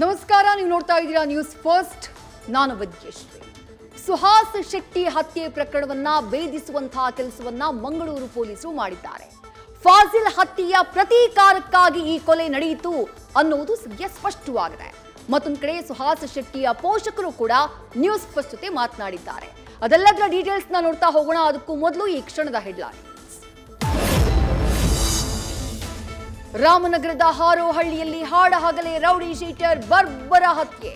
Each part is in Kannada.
ನಮಸ್ಕಾರ, ನೀವು ನೋಡ್ತಾ ಇದ್ದೀರಾ ನ್ಯೂಸ್ ಫಸ್ಟ್. ನಾನು ವಿದ್ಯಶ್ರೀ. ಸುಹಾಸ್ ಶೆಟ್ಟಿ ಹತ್ಯೆ ಪ್ರಕರಣವನ್ನ ಭೇದಿಸುವಂತಹ ಕೆಲಸವನ್ನ ಮಂಗಳೂರು ಪೊಲೀಸರು ಮಾಡಿದ್ದಾರೆ. ಫಾಜಿಲ್ ಹತ್ಯೆಯ ಪ್ರತೀಕಾರಕ್ಕಾಗಿ ಈ ಕೊಲೆ ನಡೆಯಿತು ಅನ್ನುವುದು ಸದ್ಯ ಸ್ಪಷ್ಟವಾಗಿದೆ. ಮತ್ತೊಂದು ಕಡೆ ಸುಹಾಸ್ ಶೆಟ್ಟಿಯ ಪೋಷಕರು ಕೂಡ ನ್ಯೂಸ್ ಫಸ್ಟ್ ಜೊತೆ ಮಾತನಾಡಿದ್ದಾರೆ. ಅದೆಲ್ಲದರ ಡೀಟೇಲ್ಸ್ ನೋಡ್ತಾ ಹೋಗೋಣ. ಅದಕ್ಕೂ ಮೊದಲು ಈ ಕ್ಷಣದ ಹೆಡ್ಲೈನ್ಸ್. ರಾಮನಗರದ ಹಾರೋಹಳ್ಳಿಯಲ್ಲಿ ಹಾಡಹಗಲೇ ರೌಡಿ ಶೀಟರ್ ಬರ್ಬರ ಹತ್ಯೆ.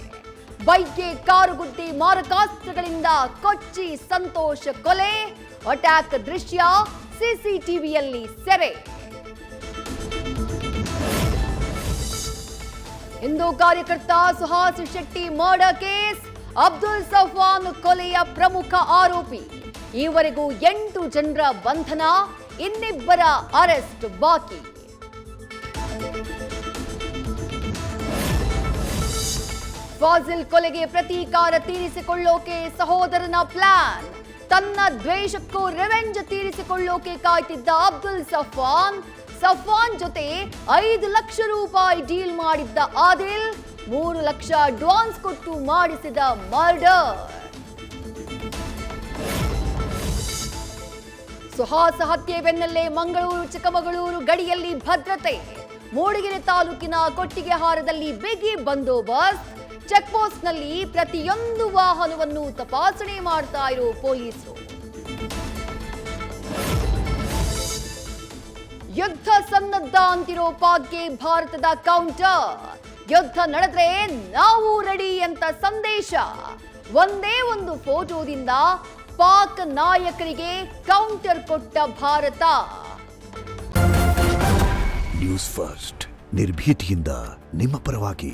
ಬೈಕ್ಗೆ ಕಾರು ಗುದ್ದಿ ಮಾರಕಾಸ್ತ್ರಗಳಿಂದ ಕೊಚ್ಚಿ ಸಂತೋಷ್ ಕೊಲೆ. ಅಟ್ಯಾಕ್ ದೃಶ್ಯ ಸಿಸಿಟಿವಿಯಲ್ಲಿ ಸೆರೆ. ಹಿಂದೂ ಕಾರ್ಯಕರ್ತ ಸುಹಾಸ್ ಶೆಟ್ಟಿ ಮರ್ಡರ್ ಕೇಸ್. ಅಬ್ದುಲ್ ಸಫಾನ್ ಕೊಲೆಯ ಪ್ರಮುಖ ಆರೋಪಿ. ಈವರೆಗೂ 8 ಜನರ ಬಂಧನ, ಇನ್ನಿಬ್ಬರ ಅರೆಸ್ಟ್ ಬಾಕಿ. ಫಾಜಿಲ್ ಕೊಲೆಗೆ ಪ್ರತೀಕಾರ ತೀರಿಸಿಕೊಳ್ಳೋಕೆ ಸಹೋದರನ ಪ್ಲಾನ್. ತನ್ನ ದ್ವೇಷಕ್ಕೂ ರಿವೆಂಜ್ ತೀರಿಸಿಕೊಳ್ಳೋಕೆ ಕಾಯ್ತಿದ್ದ ಅಬ್ದುಲ್ ಸಫಾನ್ ಜೊತೆ 5 ಲಕ್ಷ ರೂಪಾಯಿ ಡೀಲ್ ಮಾಡಿದ್ದ ಆದಿಲ್ 3 ಲಕ್ಷ ಅಡ್ವಾನ್ಸ್ ಕೊಟ್ಟು ಮಾಡಿಸಿದ ಮರ್ಡರ್. ಸುಹಾಸ್ ಹತ್ಯೆ ಬೆನ್ನಲ್ಲೇ ಮಂಗಳೂರು ಚಿಕ್ಕಮಗಳೂರು ಗಡಿಯಲ್ಲಿ ಭದ್ರತೆ. ಮೂಡಿಗೆರೆ ತಾಲೂಕಿನ ಕೊಟ್ಟಿಗೆಹಾರದಲ್ಲಿ ಬಿಗಿ ಬಂದೋಬಸ್ತ್. ಚೆಕ್ ಪೋಸ್ಟ್ನಲ್ಲಿ ಪ್ರತಿಯೊಂದು ವಾಹನವನ್ನು ತಪಾಸಣೆ ಮಾಡ್ತಾ ಇರೋ ಪೊಲೀಸರು. ಯುದ್ಧ ಸನ್ನದ್ಧ ಅಂತಿರೋ ಪಾಕ್ಗೆ ಭಾರತದ ಕೌಂಟರ್. ಯುದ್ಧ ನಡೆದ್ರೆ ನಾವು ರೆಡಿ ಅಂತ ಸಂದೇಶ. ಒಂದೇ ಒಂದು ಫೋಟೋದಿಂದ ಪಾಕ್ ನಾಯಕರಿಗೆ ಕೌಂಟರ್ ಕೊಟ್ಟ ಭಾರತ. ನ್ಯೂಸ್ ಫಸ್ಟ್, ನಿರ್ಭೀತಿಯಿಂದ ನಿಮ್ಮ ಪರವಾಗಿ.